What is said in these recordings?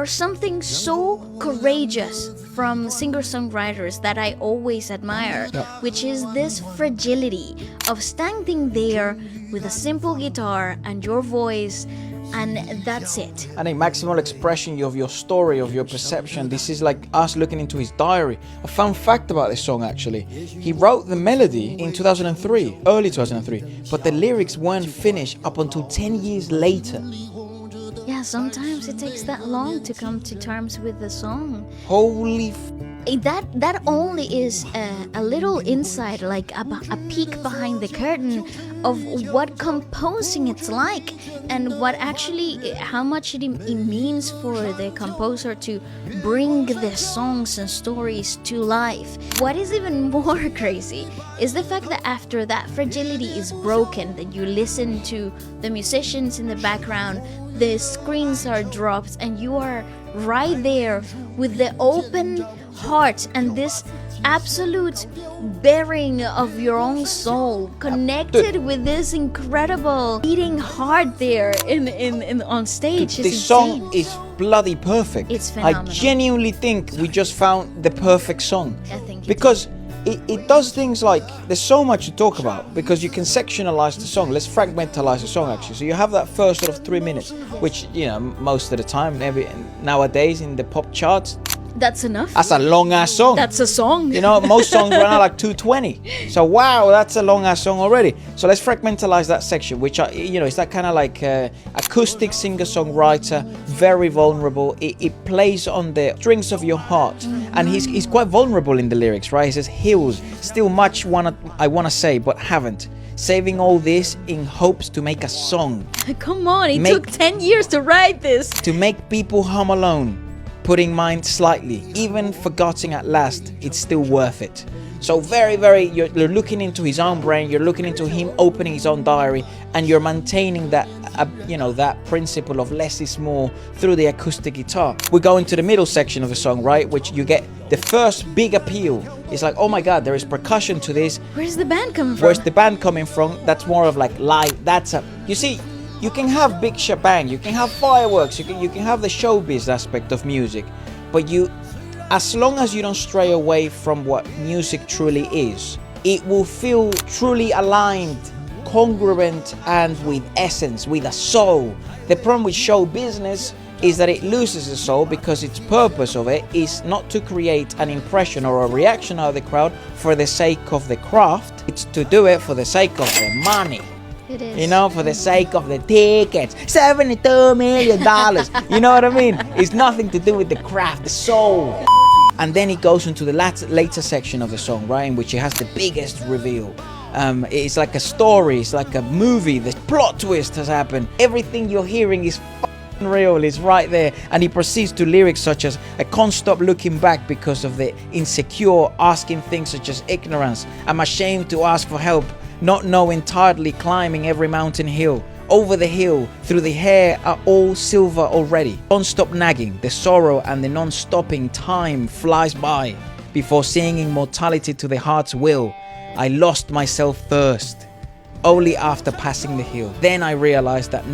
There's something so courageous from singer-songwriters that I always admire, which is this fragility of standing there with a simple guitar and your voice, and that's it. And a maximal expression of your story, of your perception. This is like us looking into his diary. A fun fact about this song, actually. He wrote the melody in 2003, early 2003, but the lyrics weren't finished up until 10 years later. Yeah, sometimes it takes that long to come to terms with the song. Holy That only is a little insight, like a peek behind the curtain of what composing it's like, and what actually, how much it means for the composer to bring the songs and stories to life. What is even more crazy is the fact that after that fragility is broken, that you listen to the musicians in the background, the screens are dropped, and you are right there with the open heart and this absolute bearing of your own soul, connected with this incredible beating heart there in on stage. This song is bloody perfect. It's phenomenal. I genuinely think we just found the perfect song. I think because it does things like, there's so much to talk about, because you can sectionalize the song. Let's fragmentalize the song, actually. So you have that first sort of 3 minutes, which, you know, most of the time, nowadays in the pop charts, that's enough. that's a long ass song. That's a song. You know, most songs run out like 2:20. So wow, that's a long ass song already. So let's fragmentalize that section, which are, you know, it's that kind of like acoustic singer-songwriter, very vulnerable. It plays on the strings of your heart, and he's quite vulnerable in the lyrics, right? He says, "Hills, still much I wanna say, but haven't. Saving all this in hopes to make a song." Come on, it took 10 years to write this. To make people hum alone. Putting mine slightly, even forgetting at last, it's still worth it. So very, very, you're looking into his own brain, you're looking into him opening his own diary, and you're maintaining that, you know, that principle of less is more through the acoustic guitar. We go into the middle section of the song, right, which you get the first big appeal. It's like, oh my God, there is percussion to this. Where's the band coming from? Where's the band coming from? That's more of like live. You see, you can have big shebang, you can have fireworks, you can have the showbiz aspect of music, but as long as you don't stray away from what music truly is, it will feel truly aligned, congruent, and with essence, with a soul. The problem with show business is that it loses the soul, because its purpose of it is not to create an impression or a reaction out of the crowd for the sake of the craft, it's to do it for the sake of the money. It is. You know, for the sake of the tickets, $72 million. You know what I mean? It's nothing to do with the craft, the soul. And then it goes into the later section of the song, right, in which it has the biggest reveal. It's like a story, it's like a movie. The plot twist has happened. Everything you're hearing is real, it's right there. And he proceeds to lyrics such as, "I can't stop looking back because of the insecure, asking things such as ignorance. I'm ashamed to ask for help. Not knowing tiredly climbing every mountain hill. Over the hill, through the hair are all silver already. Don't stop nagging, the sorrow and the non-stopping time flies by. Before seeing immortality to the heart's will, I lost myself first. Only after passing the hill. Then I realized that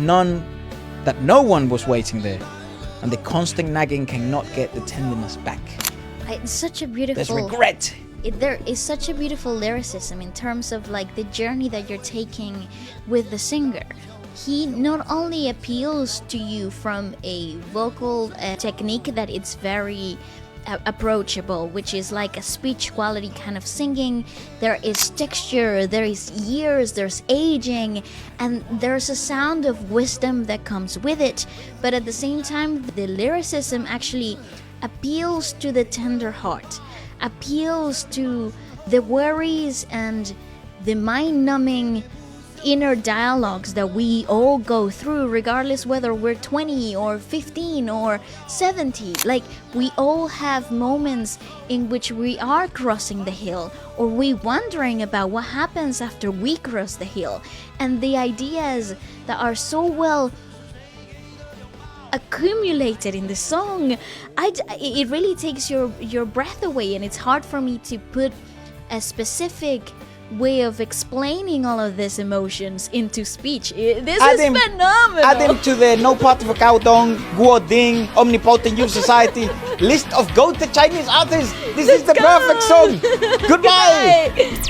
no one was waiting there. And the constant nagging cannot get the tenderness back." It's such a beautiful... There's regret. There is such a beautiful lyricism in terms of like the journey that you're taking with the singer. He not only appeals to you from a vocal technique that it's very approachable, which is like a speech quality kind of singing. There is texture, there is years, there's aging, and there's a sound of wisdom that comes with it. But at the same time, the lyricism actually appeals to the tender heart, appeals to the worries and the mind-numbing inner dialogues that we all go through, regardless whether we're 20 or 15 or 70. Like, we all have moments in which we are crossing the hill, or we wondering about what happens after we cross the hill. And the ideas that are so well accumulated in the song, it really takes your breath away, and it's hard for me to put a specific way of explaining all of these emotions into speech. This Add is him- phenomenal. Add him to the No Part of a Cow Dong, Guo Ding, Omnipotent Youth Society list of go-to Chinese artists. This is the go. perfect song. Goodbye. Bye.